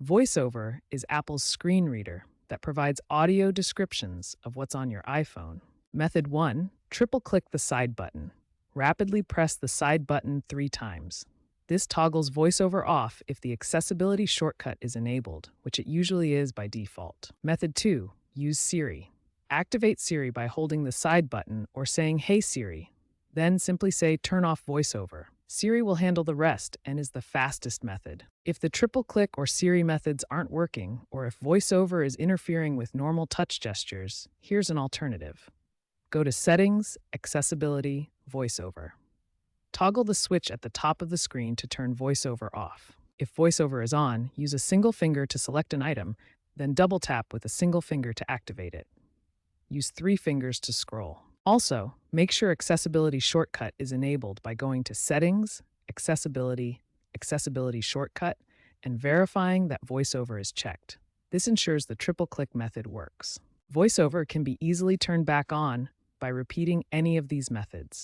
VoiceOver is Apple's screen reader that provides audio descriptions of what's on your iPhone. Method 1, triple-click the side button. Rapidly press the side button 3 times. This toggles VoiceOver off if the accessibility shortcut is enabled, which it usually is by default. Method 2, use Siri. Activate Siri by holding the side button or saying, "Hey Siri." Then simply say, "Turn off VoiceOver." Siri will handle the rest and is the fastest method. If the triple click or Siri methods aren't working, or if VoiceOver is interfering with normal touch gestures, here's an alternative. Go to Settings, Accessibility, VoiceOver. Toggle the switch at the top of the screen to turn VoiceOver off. If VoiceOver is on, use a single finger to select an item, then double tap with a single finger to activate it. Use 3 fingers to scroll. Also, make sure accessibility shortcut is enabled by going to Settings, Accessibility, Accessibility Shortcut, and verifying that VoiceOver is checked. This ensures the triple-click method works. VoiceOver can be easily turned back on by repeating any of these methods.